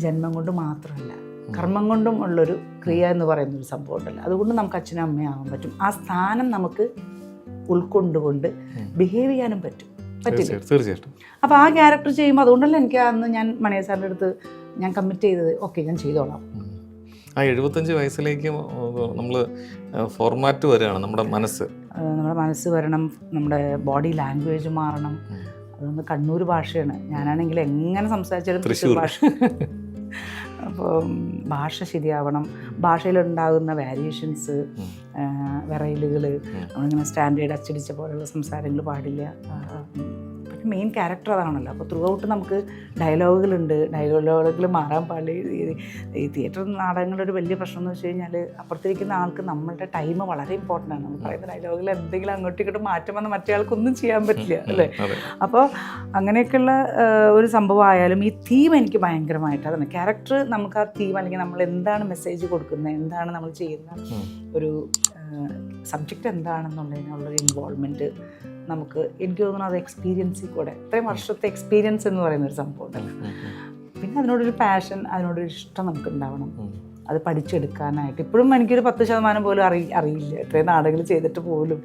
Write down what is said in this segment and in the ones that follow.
ജന്മം കൊണ്ട് മാത്രമല്ല കർമ്മം കൊണ്ടും ഉള്ളൊരു ക്രിയ എന്ന് പറയുന്നൊരു സംഭവം ഉണ്ടല്ലോ. അതുകൊണ്ട് നമുക്ക് അച്ഛനും അമ്മയാവാൻ പറ്റും. ആ സ്ഥാനം നമുക്ക് ഉൾക്കൊണ്ടുകൊണ്ട് ബിഹേവ് ചെയ്യാനും പറ്റില്ല. തീർച്ചയായിട്ടും. അപ്പോൾ ആ ക്യാരക്ടർ ചെയ്യുമ്പോൾ അതുകൊണ്ടല്ല എനിക്ക് അന്ന് ഞാൻ മണിയ സാറിൻ്റെ അടുത്ത് ഞാൻ കമ്മിറ്റ് ചെയ്തത്, ഓക്കെ ഞാൻ ചെയ്തോളാം. ആ 75 വയസ്സിലേക്ക് നമ്മൾ ഫോർമാറ്റ് വരികയാണ്. നമ്മുടെ മനസ്സ് വരണം, നമ്മുടെ ബോഡി ലാംഗ്വേജ് മാറണം. അതൊന്ന് കണ്ണൂർ ഭാഷയാണ്, ഞാനാണെങ്കിൽ എങ്ങനെ സംസാരിച്ചാലും തൃശ്ശൂർ ഭാഷ. അപ്പോൾ ഭാഷ ശരിയാവണം, ഭാഷയിലുണ്ടാകുന്ന വാരിയേഷൻസ്, വിറയലുകൾ, നമ്മളിങ്ങനെ സ്റ്റാൻഡേർഡ് അച്ചടിച്ച പോലെയുള്ള സംസാരങ്ങൾ പാടില്ല. പിന്നെ മെയിൻ ക്യാരക്ടർ അതാണല്ലോ. അപ്പോൾ ത്രൂ ഔട്ട് നമുക്ക് ഡയലോഗുകളുണ്ട്, ഡയലോഗുകൾ മാറാൻ പാടില്ല. ഈ തിയേറ്റർ നാടകങ്ങളുടെ ഒരു വലിയ പ്രശ്നം എന്ന് വെച്ച് കഴിഞ്ഞാൽ അപ്പുറത്തിരിക്കുന്ന ആൾക്ക് നമ്മളുടെ ടൈം വളരെ ഇമ്പോർട്ടൻ്റ് ആണ്. നമ്മൾ പറയുന്ന ഡയലോഗിൽ എന്തെങ്കിലും അങ്ങോട്ടും ഇങ്ങോട്ടും മാറ്റം വന്ന് മറ്റേ ആൾക്കൊന്നും ചെയ്യാൻ പറ്റില്ല അല്ലേ. അപ്പോൾ അങ്ങനെയൊക്കെയുള്ള ഒരു സംഭവമായാലും ഈ തീം എനിക്ക് ഭയങ്കരമായിട്ട് അതാണ് ക്യാരക്ടർ. നമുക്ക് ആ തീം അല്ലെങ്കിൽ നമ്മൾ എന്താണ് മെസ്സേജ് കൊടുക്കുന്നത്, എന്താണ് നമ്മൾ ചെയ്യുന്ന ഒരു സബ്ജക്റ്റ് എന്താണെന്നുള്ളതിനുള്ളൊരു ഇൻവോൾവ്മെൻറ്റ് നമുക്ക്, എനിക്ക് തോന്നുന്നു അത് എക്സ്പീരിയൻസിൽ കൂടെ, ഇത്രയും വർഷത്തെ എക്സ്പീരിയൻസ് എന്ന് പറയുന്നൊരു സംഭവം ഉണ്ടല്ലോ. പിന്നെ അതിനോടൊരു പാഷൻ, അതിനോടൊരു ഇഷ്ടം നമുക്ക് ഉണ്ടാവണം, അത് പഠിച്ചെടുക്കാനായിട്ട്. ഇപ്പോഴും എനിക്കൊരു 10% പോലും അറിയില്ല. ഇത്രയും നാടകങ്ങൾ ചെയ്തിട്ട് പോലും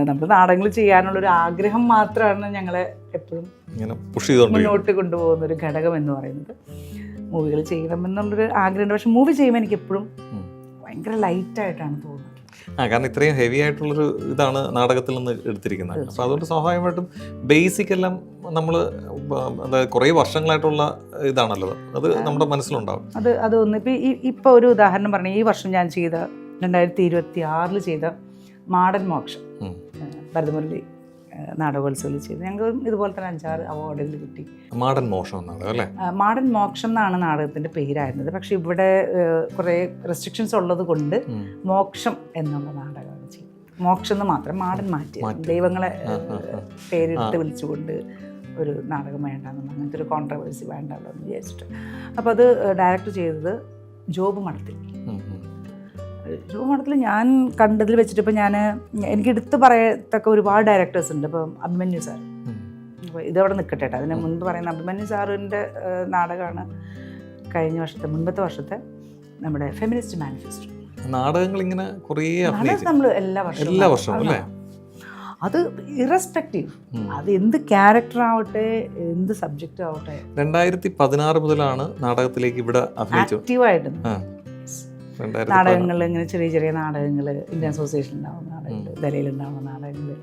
നമ്മൾ നാടകങ്ങൾ ചെയ്യാനുള്ളൊരു ആഗ്രഹം മാത്രമാണ് ഞങ്ങളെ എപ്പോഴും മുന്നോട്ട് കൊണ്ടുപോകുന്നൊരു ഘടകം എന്ന് പറയുന്നത്. മൂവികൾ ചെയ്യണമെന്നുള്ളൊരു ആഗ്രഹമുണ്ട്. പക്ഷെ മൂവി ചെയ്യുമ്പോൾ എനിക്ക് എപ്പോഴും ഭയങ്കര ലൈറ്റായിട്ടാണ് തോന്നുന്നത്. കാരണം ഇത്രയും ഹെവി ആയിട്ടുള്ളൊരു ഇതാണ് നാടകത്തിൽ നിന്ന് എടുത്തിരിക്കുന്നത്. അപ്പോൾ അതുകൊണ്ട് സ്വാഭാവികമായിട്ടും ബേസിക് എല്ലാം നമ്മൾ അതായത് കുറേ വർഷങ്ങളായിട്ടുള്ള ഇതാണല്ലോ, അത് നമ്മുടെ മനസ്സിലുണ്ടാവും. അതൊന്ന് ഇപ്പോൾ ഒരു ഉദാഹരണം പറഞ്ഞാൽ, ഈ വർഷം ഞാൻ ചെയ്ത 2026 ചെയ്ത മാടൻ മോക്ഷം ഭരതമുരളി നാടകോത്സവത്തിൽ ചെയ്തു. ഞങ്ങൾക്ക് ഇതുപോലെ തന്നെ 5-6 അവാർഡുകൾ കിട്ടി. മാടൻ മോക്ഷം എന്നാണ് അല്ലേ? മാടൻ മോക്ഷം എന്നാണ് നാടകത്തിൻ്റെ പേരായിരുന്നത്. പക്ഷെ ഇവിടെ കുറേ റെസ്ട്രിക്ഷൻസ് ഉള്ളത് കൊണ്ട് മോക്ഷം എന്നുള്ള നാടകമാണ് ചെയ്തത്. മോക്ഷം എന്ന് മാത്രം, മാടൻ മാറ്റി, ദൈവങ്ങളെ പേരിട്ട് വിളിച്ചുകൊണ്ട് ഒരു നാടകം വേണ്ടെന്നുള്ള അങ്ങനത്തെ ഒരു കോൺട്രവേഴ്സി വേണ്ടല്ലോ എന്ന് വിചാരിച്ചിട്ട്. അപ്പോൾ അത് ഡയറക്റ്റ് ചെയ്തത് ജോബ് മഠത്തിൽ. ജോബ് മഠത്തിൽ ഞാൻ കണ്ടതിൽ വെച്ചിട്ട് ഇപ്പോൾ എനിക്ക് എടുത്ത് പറയത്തക്ക ഒരുപാട് ഡയറക്ടേഴ്സ് ഉണ്ട്. ഇപ്പം അഭിമന്യു സാർ, അപ്പോൾ ഇതവിടെ നിൽക്കട്ടെ. അതിന് മുൻപ് പറയുന്ന അഭിമന്യു സാറിൻ്റെ നാടകമാണ് മുൻപത്തെ വർഷത്തെ നമ്മുടെ ഫെമിനിസ്റ്റ് മാനിഫെസ്റ്റോ. നാടകങ്ങൾ ഇങ്ങനെ കുറേ നമ്മൾ എല്ലാ വർഷവും അല്ലേ, അത് ഇറസ്പെക്റ്റീവ്, അത് എന്ത് ക്യാരക്ടർ ആവട്ടെ, എന്ത് സബ്ജക്റ്റ് ആവട്ടെ. 2016 മുതലാണ് നാടകത്തിലേക്ക് ഇവിടെ ആക്റ്റീവായിട്ട് നാടകങ്ങൾ, ഇങ്ങനെ ചെറിയ ചെറിയ നാടകങ്ങൾ, ഇന്ത്യൻ അസോസിയേഷൻ ഉണ്ടാവുന്ന നാടകങ്ങൾ, ദലയിലുണ്ടാവുന്ന നാടകങ്ങൾ,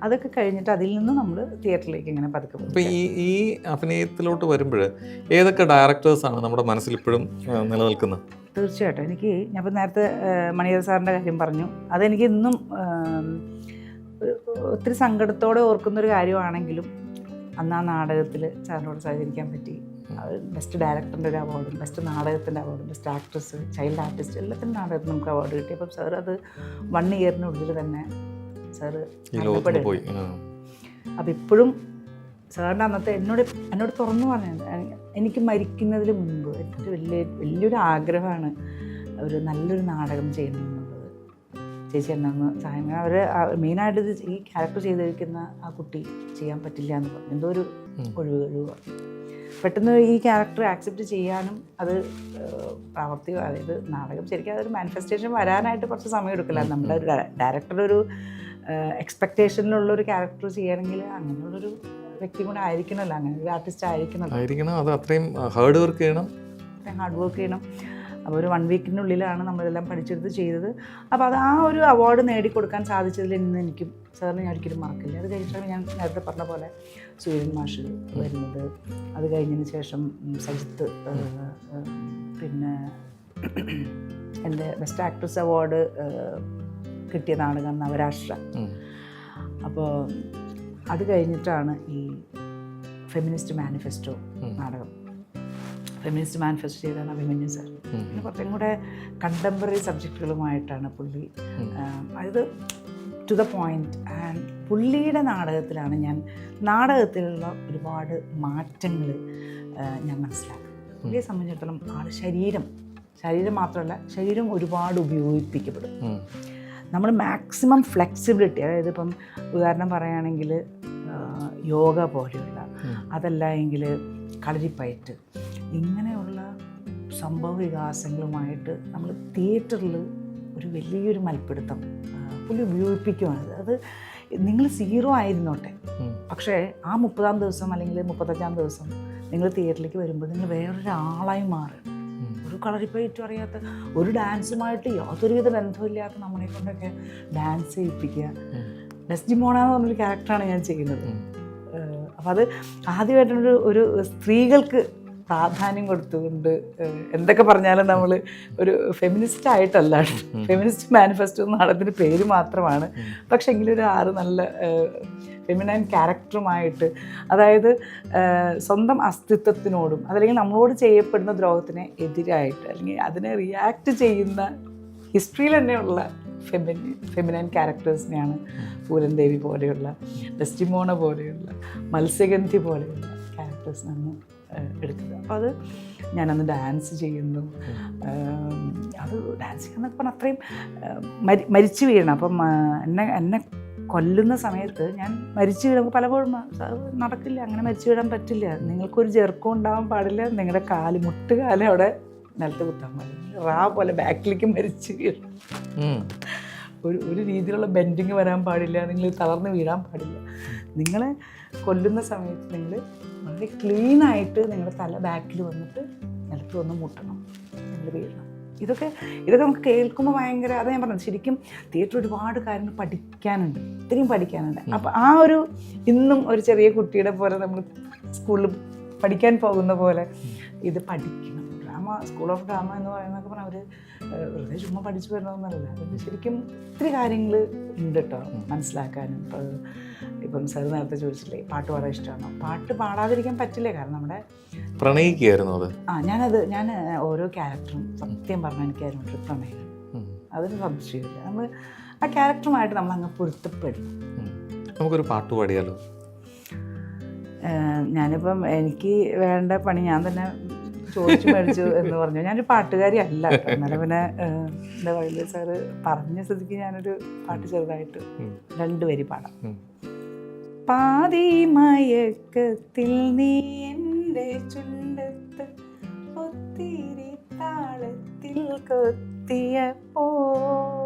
അതൊക്കെ കഴിഞ്ഞിട്ട് അതിൽ നിന്ന് നമ്മൾ തിയേറ്ററിലേക്ക് ഇങ്ങനെ പതുക്കെ. അപ്പോൾ ഈ അഭിനയത്തിലോട്ട് വരുമ്പോൾ ഏതൊക്കെ ഡയറക്ടേഴ്സാണ് നമ്മുടെ മനസ്സിൽ ഇപ്പോഴും നിലനിൽക്കുന്നത്? തീർച്ചയായിട്ടും എനിക്ക്, ഞാൻ ഇപ്പോൾ നേരത്തെ മണിയർ സാറിൻ്റെ കാര്യം പറഞ്ഞു, അതെനിക്ക് ഇന്നും ഒത്തിരി സങ്കടത്തോടെ ഓർക്കുന്നൊരു കാര്യമാണെങ്കിലും അന്ന് ആ നാടകത്തിൽ സാറിനോട് സഹകരിക്കാൻ പറ്റി. അത് ബെസ്റ്റ് ഡയറക്ടറിൻ്റെ ഒരു അവാർഡും, ബെസ്റ്റ് നാടകത്തിൻ്റെ അവാർഡും, ബെസ്റ്റ് ആക്ട്രസ്, ചൈൽഡ് ആർട്ടിസ്റ്റ്, എല്ലാത്തിനും നാടകത്തിൽ നമുക്ക് അവാർഡ് കിട്ടി. അപ്പം സാർ അത് 1 ഇയറിനുള്ളിൽ തന്നെ സാറ് പോയി. അപ്പം ഇപ്പോഴും സാറിൻ്റെ അന്നത്തെ എന്നോട് തുറന്നു പറഞ്ഞത്, എനിക്ക് മരിക്കുന്നതിൽ മുൻപ് എനിക്ക് വലിയൊരു ആഗ്രഹമാണ് ഒരു നല്ലൊരു നാടകം ചെയ്യണമെന്നുള്ളത്. ചേച്ചി എന്നാന്ന് സഹായം, അവർ മെയിനായിട്ട് ഇത് ഈ ക്യാരക്ടർ ചെയ്തിരിക്കുന്ന ആ കുട്ടി ചെയ്യാൻ പറ്റില്ല എന്ന് പറഞ്ഞു. എന്തോ ഒരു ഒഴിവ് പെട്ടെന്ന് ഈ ക്യാരക്ടർ ആക്സെപ്റ്റ് ചെയ്യാനും അത് പ്രാവർത്തികം, അതായത് നാടകം ശരിക്കും അതൊരു മാനിഫെസ്റ്റേഷൻ വരാനായിട്ട് കുറച്ച് സമയം എടുക്കില്ല. നമ്മുടെ ഒരു ഡയറക്ടറുടെ ഒരു എക്സ്പെക്റ്റേഷനിലുള്ളൊരു ക്യാരക്ടർ ചെയ്യണമെങ്കിൽ അങ്ങനെയുള്ളൊരു വ്യക്തി കൂടെ ആയിരിക്കണമല്ലോ, അങ്ങനെ ഒരു ആർട്ടിസ്റ്റ് ആയിരിക്കണം. അത് അത്രയും ഹാർഡ് വർക്ക് ചെയ്യണം. അപ്പോൾ ഒരു 1 വീക്കിനുള്ളിലാണ് നമ്മളെല്ലാം പഠിച്ചെടുത്ത് ചെയ്തത്. അപ്പോൾ അത് ആ ഒരു അവാർഡ് നേടിക്കൊടുക്കാൻ സാധിച്ചതിൽ ഇന്ന് എനിക്കും സാറിന് ഞാൻ ഒരിക്കലും മറക്കില്ല. അത് കഴിഞ്ഞിട്ടാണ് ഞാൻ നേരത്തെ പറഞ്ഞ പോലെ സൂര്യൻ മാഷ് വരുന്നത്. അത് കഴിഞ്ഞതിന് ശേഷം സജിത്ത്, പിന്നെ എൻ്റെ ബെസ്റ്റ് ആക്ട്രസ് അവാർഡ് കിട്ടിയ നാടകം നവരാഷ്ട്ര. അപ്പോൾ അത് കഴിഞ്ഞിട്ടാണ് ഈ ഫെമിനിസ്റ്റ് മാനിഫെസ്റ്റോ നാടകം. ഫെമിനിസ്റ്റ് മാനിഫെസ്റ്റോ ചെയ്താണ് അഭിമന്യു സാർ. പിന്നെ കുറച്ചും കൂടെ കണ്ടംപററി സബ്ജക്റ്റുകളുമായിട്ടാണ് പുള്ളി, അതായത് ടു ദ പോയിൻറ്റ്. ആൻഡ് പുള്ളിയുടെ നാടകത്തിലാണ് ഞാൻ നാടകത്തിലുള്ള ഒരുപാട് മാറ്റങ്ങൾ ഞാൻ മനസ്സിലാക്കുന്നത്. പുള്ളിയെ സംബന്ധിച്ചിടത്തോളം ആൾ ശരീരം മാത്രമല്ല, ശരീരം ഒരുപാട് ഉപയോഗിപ്പിക്കപ്പെടും. നമ്മൾ മാക്സിമം ഫ്ലെക്സിബിലിറ്റി, അതായത് ഇപ്പം ഉദാഹരണം പറയുകയാണെങ്കിൽ യോഗ പോലെയുള്ള, അതല്ല എങ്കിൽ കളരിപ്പയറ്റ്, ഇങ്ങനെയുള്ള സംഭവ വികാസങ്ങളുമായിട്ട് നമ്മൾ തിയേറ്ററിൽ ഒരു വലിയൊരു മൽപ്പിടുത്തം പുള്ളി ഉപയോഗിപ്പിക്കുവാണ്. അത് നിങ്ങൾ 0 ആയിരുന്നോട്ടെ, പക്ഷേ ആ 30-ാം ദിവസം അല്ലെങ്കിൽ 35-ാം ദിവസം നിങ്ങൾ തിയേറ്ററിലേക്ക് വരുമ്പോൾ നിങ്ങൾ വേറൊരാളായി മാറും. ഒരു കളറിപ്പയറ്റും അറിയാത്ത, ഒരു ഡാൻസുമായിട്ട് യാതൊരുവിധ ബന്ധമില്ലാത്ത നമ്മളെ കൊണ്ടൊക്കെ ഡാൻസ് ചെയ്യിപ്പിക്കുക. ഡെസ്ഡിമോണ എന്ന് പറഞ്ഞൊരു ക്യാരക്ടറാണ് ഞാൻ ചെയ്യുന്നത്. അപ്പം അത് ആദ്യമായിട്ടൊരു ഒരു സ്ത്രീകൾക്ക് പ്രാധാന്യം കൊടുത്തുകൊണ്ട് എന്തൊക്കെ പറഞ്ഞാലും നമ്മൾ ഒരു ഫെമിനിസ്റ്റ് ആയിട്ടല്ല, ഫെമിനിസ്റ്റ് മാനിഫെസ്റ്റോ നാടകത്തിന് പേര് മാത്രമാണ്. പക്ഷെ എങ്കിലും ഒരു 6 നല്ല ഫെമിനൈൻ ക്യാരക്ടറുമായിട്ട്, അതായത് സ്വന്തം അസ്തിത്വത്തിനോടും അതല്ലെങ്കിൽ നമ്മളോട് ചെയ്യപ്പെടുന്ന ദ്രോഹത്തിന് എതിരായിട്ട് അല്ലെങ്കിൽ അതിനെ റിയാക്ട് ചെയ്യുന്ന ഹിസ്റ്ററിയിൽ തന്നെയുള്ള ഫെമിനൈൻ ക്യാരക്ടേഴ്സിനെയാണ് പൂരൻ ദേവി പോലെയുള്ള, ഡെസ്റ്റിമോണ പോലെയുള്ള, മത്സ്യഗന്ധി പോലെയുള്ള ക്യാരക്ടേഴ്സിനാണ് എടുക്കുന്നത്. അപ്പോൾ അത് ഞാനന്ന് ഡാൻസ് ചെയ്യുന്നു. അത് ഡാൻസ് ചെയ്യാന്നൊക്കെ പറഞ്ഞാൽ അത്രയും മരിച്ചു വീഴണം. അപ്പം എന്നെ കൊല്ലുന്ന സമയത്ത് ഞാൻ മരിച്ചു വീഴുമ്പോൾ പലപ്പോഴും നടക്കില്ല, അങ്ങനെ മരിച്ചു വീഴാൻ പറ്റില്ല, നിങ്ങൾക്കൊരു ജെർക്കും ഉണ്ടാവാൻ പാടില്ല, നിങ്ങളുടെ മുട്ടുകാലം അവിടെ നിലത്ത് കുത്താൻ പാടില്ല, പോലെ ബാക്കിലേക്ക് മരിച്ചു വീഴും, ഒരു രീതിയിലുള്ള ബെൻഡിങ് വരാൻ പാടില്ല, നിങ്ങൾ തളർന്ന് വീഴാൻ പാടില്ല. നിങ്ങളെ കൊല്ലുന്ന സമയത്ത് നിങ്ങൾ വളരെ ക്ലീനായിട്ട് നിങ്ങളുടെ തല ബാക്കിൽ വന്നിട്ട് നിലത്ത് വന്ന് മുട്ടണം, നിങ്ങൾ വീഴണം. ഇതൊക്കെ നമുക്ക് കേൾക്കുമ്പോൾ ഭയങ്കര, അത് ഞാൻ പറഞ്ഞത്, ശരിക്കും തിയേറ്റർ ഒരുപാട് കാര്യങ്ങൾ പഠിക്കാനുണ്ട്, ഇത്രയും പഠിക്കാനുണ്ട്. അപ്പോൾ ആ ഒരു ഇന്നും ഒരു ചെറിയ കുട്ടിയുടെ പോലെ നമ്മൾ സ്കൂളിൽ പഠിക്കാൻ പോകുന്ന പോലെ ഇത് പഠിക്കണം. ഡ്രാമ, സ്കൂൾ ഓഫ് ഡ്രാമ എന്ന് പറയുന്നതൊക്കെ പറഞ്ഞാൽ അവർ വെറുതെ ചുമ്മാ പഠിച്ചു വരുന്നതെന്നല്ല, അതിന് ശരിക്കും ഒത്തിരി കാര്യങ്ങൾ ഉണ്ട് കേട്ടോ മനസ്സിലാക്കാനും. ഇപ്പം സാർ നേരത്തെ ചോദിച്ചില്ലേ പാട്ട് പാടാൻ ഇഷ്ടമാണോ? പാട്ട് പാടാതിരിക്കാൻ പറ്റില്ല, കാരണം നമ്മുടെ പ്രണയിക്കുകയായിരുന്നു അത്. ഞാൻ ഓരോ ക്യാരക്ടറും സത്യം പറഞ്ഞാൽ എനിക്കായിരുന്നു ഒരു പ്രണയം, അതൊരു സംശയമില്ല. നമ്മൾ ആ ക്യാരക്ടറുമായിട്ട് നമ്മൾ അങ്ങ് പൊരുത്തപ്പെടും. നമുക്കൊരു പാട്ട് പാടിയാലോ? ഞാനിപ്പം എനിക്ക് വേണ്ട പണി ഞാൻ തന്നെ ചോദിച്ചു മേടിച്ചു എന്ന് പറഞ്ഞു. ഞാനൊരു പാട്ടുകാരി അല്ല, എന്നാലും പിന്നെ എന്താ പറയുക, സാറ് പറഞ്ഞ സ്ഥിതിക്ക് ഞാനൊരു പാട്ട് ചെറുതായിട്ട് 2 വരി പാടാം. പാതി മയക്കത്തിൽ നീ എൻ്റെ ചുണ്ടത്ത് ഒത്തിരി താളത്തിൽ കൊത്തിയപ്പോ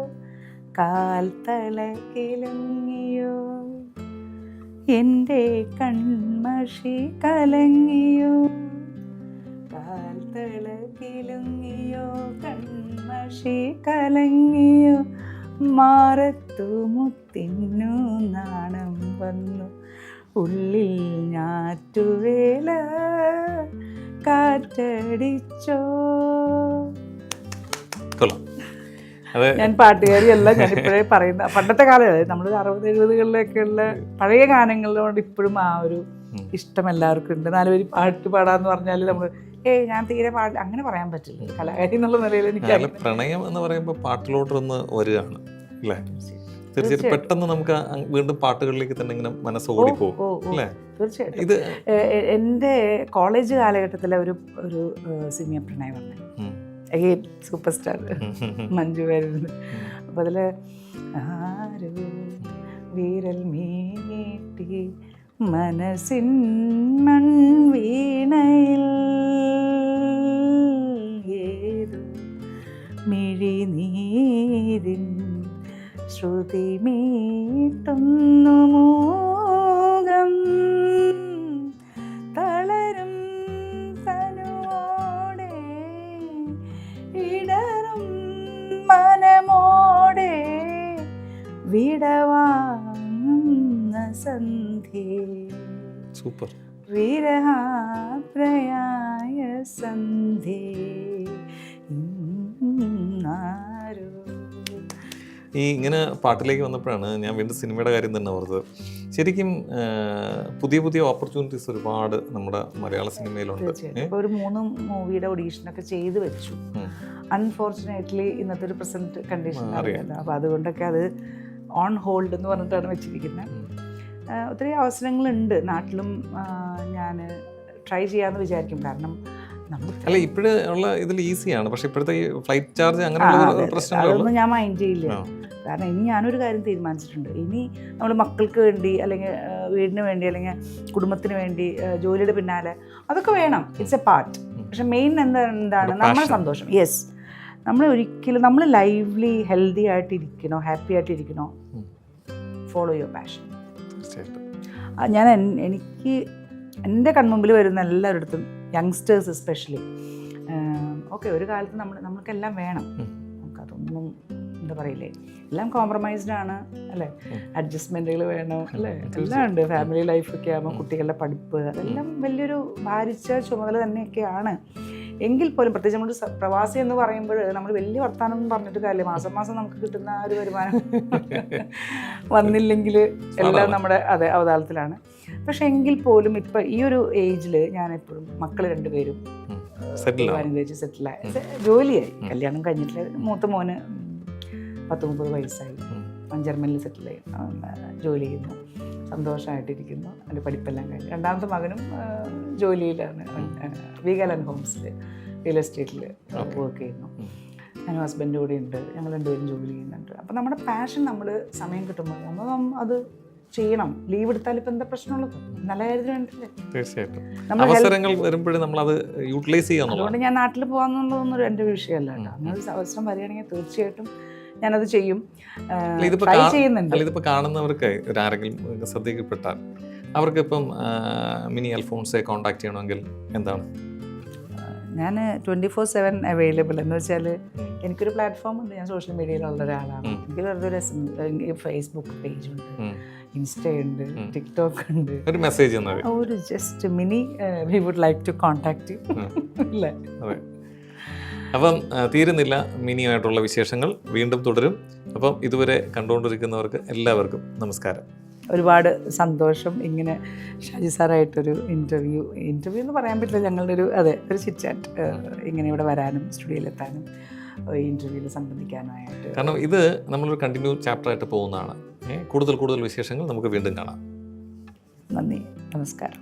കാൽ തളകിലുങ്ങിയോ, എൻ്റെ കൺമഷി കലങ്ങിയോ, കാൽ തളകിലുങ്ങിയോ, കൺമഷി കലങ്ങിയോ, മാറത്തു മുത്തിന്നു നാണം വന്നു, ഉള്ളിൽ ഞാറ്റുവേല കാറ്റടിച്ചോ. ഞാൻ പാട്ടുകാരിയല്ല, ഞാനിപ്പോഴേ പറയുന്ന പണ്ടത്തെ കാലം, നമ്മൾ 60-70കളിലൊക്കെയുള്ള പഴയ ഗാനങ്ങളിലോട് ഇപ്പോഴും ആ ഒരു ഇഷ്ടം എല്ലാവർക്കും ഉണ്ട്. 4 വരി പാട്ട് പാടാന്ന് പറഞ്ഞാൽ നമ്മൾ ഞാൻ തീരെ അങ്ങനെ പറയാൻ പറ്റില്ല. കലാകാരി എന്നുള്ള നിലയിൽ എനിക്ക് പ്രണയം എന്ന് പറയുമ്പോൾ പാട്ടിലോട്ടൊന്ന് വരികയാണ് അല്ലേ? തീർച്ചയായിട്ടും പെട്ടെന്ന് നമുക്ക് വീണ്ടും പാട്ടുകളിലേക്ക് തന്നെ ഇങ്ങനെ മനസ്സ് ഓടിപ്പോകും അല്ലേ? തീർച്ചയായിട്ടും. ഇത് എൻ്റെ കോളേജ് കാലഘട്ടത്തിലെ ഒരു സിനിമ പ്രണയമാണ്, സൂപ്പർ സ്റ്റാർ മഞ്ജു വാര്യർ. അപ്പോൾ അതിൽ ആരോ വീരൽ മീട്ടി മനസ്സിൻ മൺവീണയിൽ ഏതോ മിഴിനീരിൻ ശ്രുതി മീട്ടുന്നു മൂകം, തളരും തനുവോടെ ഇടറും മനമോടെ വിടവാങ്ങുന്ന സന്ധ്യേ. സൂപ്പർ. വിരഹാപ്രയായ സന്ധ്യേ. ഈ ഇങ്ങനെ പാട്ടിലേക്ക് വന്നപ്പോഴാണ് ഞാൻ വീണ്ടും സിനിമയുടെ കാര്യം തന്നെ ഓർത്തത്. ശരിക്കും പുതിയ പുതിയ ഓപ്പർച്യൂണിറ്റീസ് ഒരുപാട് നമ്മുടെ മലയാള സിനിമയിലുണ്ട്. ഇപ്പോൾ ഒരു 3 മൂവിയുടെ ഓഡീഷനൊക്കെ ചെയ്ത് വെച്ചു. അൺഫോർച്ചുനേറ്റ്ലി ഇന്നത്തെ ഒരു പ്രസന്റ് കണ്ടീഷൻ അറിയാലോ, അപ്പോൾ അതുകൊണ്ടൊക്കെ അത് ഓൺ ഹോൾഡ് എന്ന് പറഞ്ഞിട്ടാണ് വെച്ചിരിക്കുന്നത്. ഒത്തിരി അവസരങ്ങളുണ്ട് നാട്ടിലും, ഞാൻ ട്രൈ ചെയ്യാമെന്ന് വിചാരിക്കും. കാരണം അല്ല ഇപ്പോഴും ഉള്ള ഇതിൽ ഈസിയാണ്, പക്ഷെ ഇപ്പോഴത്തെ ഈ ഫ്ലൈറ്റ് ചാർജ് അങ്ങനെയുള്ള പ്രശ്നങ്ങളൊന്നും ഞാൻ മൈൻഡ് ചെയ്യില്ല. കാരണം ഇനി ഞാനൊരു കാര്യം തീരുമാനിച്ചിട്ടുണ്ട്, ഇനി നമ്മൾ മക്കൾക്ക് വേണ്ടി അല്ലെങ്കിൽ വീടിന് വേണ്ടി അല്ലെങ്കിൽ കുടുംബത്തിന് വേണ്ടി ജോലിയുടെ പിന്നാലെ അതൊക്കെ വേണം, ഇറ്റ്സ് എ പാർട്ട്. പക്ഷെ മെയിൻ എന്താണ് നമ്മുടെ സന്തോഷം. യെസ്, നമ്മൾ ഒരിക്കലും നമ്മൾ ലൈവ്ലി ഹെൽത്തി ആയിട്ടിരിക്കണോ, ഹാപ്പി ആയിട്ടിരിക്കണോ, ഫോളോ യുവർ പാഷൻ. ഞാൻ എനിക്ക് എൻ്റെ കൺമുമ്പിൽ വരുന്ന എല്ലാവരുടെ യങ്സ്റ്റേഴ്സ് എസ്പെഷ്യലി ഓക്കെ, ഒരു കാലത്ത് നമ്മൾക്കെല്ലാം വേണം, നമുക്കതൊന്നും എന്താ പറയില്ലേ, എല്ലാം കോംപ്രമൈസ്ഡ് ആണ് അല്ലേ, അഡ്ജസ്റ്റ്മെൻറ്റുകൾ വേണം അല്ലേ, എല്ലാം ഉണ്ട്. ഫാമിലി ലൈഫൊക്കെ ആകുമ്പോൾ കുട്ടികളുടെ പഠിപ്പ് അതെല്ലാം വലിയൊരു ഭാരിച്ച ചുമതല തന്നെയൊക്കെയാണ്. എങ്കിൽ പോലും പ്രത്യേകിച്ച് നമ്മൾ പ്രവാസി എന്ന് പറയുമ്പോൾ നമ്മൾ വലിയ വർത്താനം ഒന്നും പറഞ്ഞിട്ട് കാര്യമില്ല. മാസം മാസം നമുക്ക് കിട്ടുന്ന ആ ഒരു വരുമാനം വന്നില്ലെങ്കിൽ എല്ലാം നമ്മുടെ അവതാളത്തിലാണ്. പക്ഷെ എങ്കിൽ പോലും ഇപ്പം ഈ ഒരു ഏജിൽ ഞാനെപ്പോഴും മക്കൾ രണ്ടുപേരും വിവാഹം കഴിച്ച് സെറ്റിലായി, ജോലിയായി, കല്യാണം കഴിഞ്ഞിട്ടില്ല. മൂത്ത മോന് 19 വയസ്സായി, ജർമ്മനിൽ സെറ്റിലായി, ജോലി ചെയ്യുന്നു, സന്തോഷമായിട്ടിരിക്കുന്നു, എൻ്റെ പഠിപ്പെല്ലാം കഴിഞ്ഞു. രണ്ടാമത്തെ മകനും ജോലിയിലാണ്, വീഗാലാൻഡ് ഹോംസിൽ റിയൽ എസ്റ്റേറ്റിൽ വർക്ക് ചെയ്യുന്നു. ഞാനും ഹസ്ബൻഡ് കൂടെ ഉണ്ട്, ഞങ്ങൾ രണ്ടുപേരും ജോലി ചെയ്യുന്നുണ്ട്. അപ്പം നമ്മുടെ പാഷൻ നമ്മൾ സമയം കിട്ടുമ്പോൾ നമ്മൾ അത് ചെയ്യണം. ലീവ് എടുത്താൽ ഇപ്പം എന്താ പ്രശ്നമുള്ളത്? നല്ല കാര്യത്തിന് വേണ്ടിയില്ലേ? തീർച്ചയായിട്ടും അവസരങ്ങൾ വരുമ്പോഴും നമ്മളത് യൂട്ടിലൈസ് ചെയ്യാം. അതുകൊണ്ട് ഞാൻ നാട്ടിൽ പോകാന്നുള്ളതൊന്നും എൻ്റെ വിഷയമല്ല കേട്ടോ. അങ്ങനെ ഒരു അവസരം വരികയാണെങ്കിൽ തീർച്ചയായിട്ടും ഞാനത് ചെയ്യും, ട്രൈ ചെയ്യുന്നുണ്ട്. ഇതിപ്പോൾ കാണുന്നവർക്ക് ആരെങ്കിലും ശ്രദ്ധിക്കപ്പെട്ടാൽ അവർക്ക് ഇപ്പം മിനി അൽഫോൺസെ കോൺടാക്ട് ചെയ്യണമെങ്കിൽ എന്താണ്? ഞാൻ 24/7 അവൈലബിൾ. എന്ന് വെച്ചാൽ എനിക്കൊരു പ്ലാറ്റ്ഫോം ഉണ്ട്, ഞാൻ സോഷ്യൽ മീഡിയയിലുള്ള ഒരാളാണ്. എനിക്ക് വെറുതെ ഫേസ്ബുക്ക് പേജുണ്ട്, ഇൻസ്റ്റയുണ്ട്, ടിക്ടോക്ക് ഉണ്ട്. ഒരു മെസ്സേജ് ഒരു just mini we would like to contact അല്ലേ. അതെ, അപ്പം തീരുന്നില്ല മിനിയായിട്ടുള്ള വിശേഷങ്ങൾ വീണ്ടും തുടരും. അപ്പം ഇതുവരെ കണ്ടുകൊണ്ടിരിക്കുന്നവർക്ക് എല്ലാവർക്കും നമസ്കാരം. ഒരുപാട് സന്തോഷം ഇങ്ങനെ ഷാജി സാറായിട്ടൊരു ഇൻ്റർവ്യൂ എന്ന് പറയാൻ പറ്റില്ല, ഞങ്ങളുടെ ഒരു ചിറ്റ് ചാറ്റ് ഇങ്ങനെ ഇവിടെ വരാനും സ്റ്റുഡിയോയിലെത്താനും ഇൻ്റർവ്യൂവിൽ സംബന്ധിക്കാനായിട്ട്. കാരണം ഇത് നമ്മളൊരു കണ്ടിന്യൂ ചാപ്റ്ററായിട്ട് പോകുന്നതാണ്. കൂടുതൽ വിശേഷങ്ങൾ നമുക്ക് വീണ്ടും കാണാം. നന്ദി, നമസ്കാരം.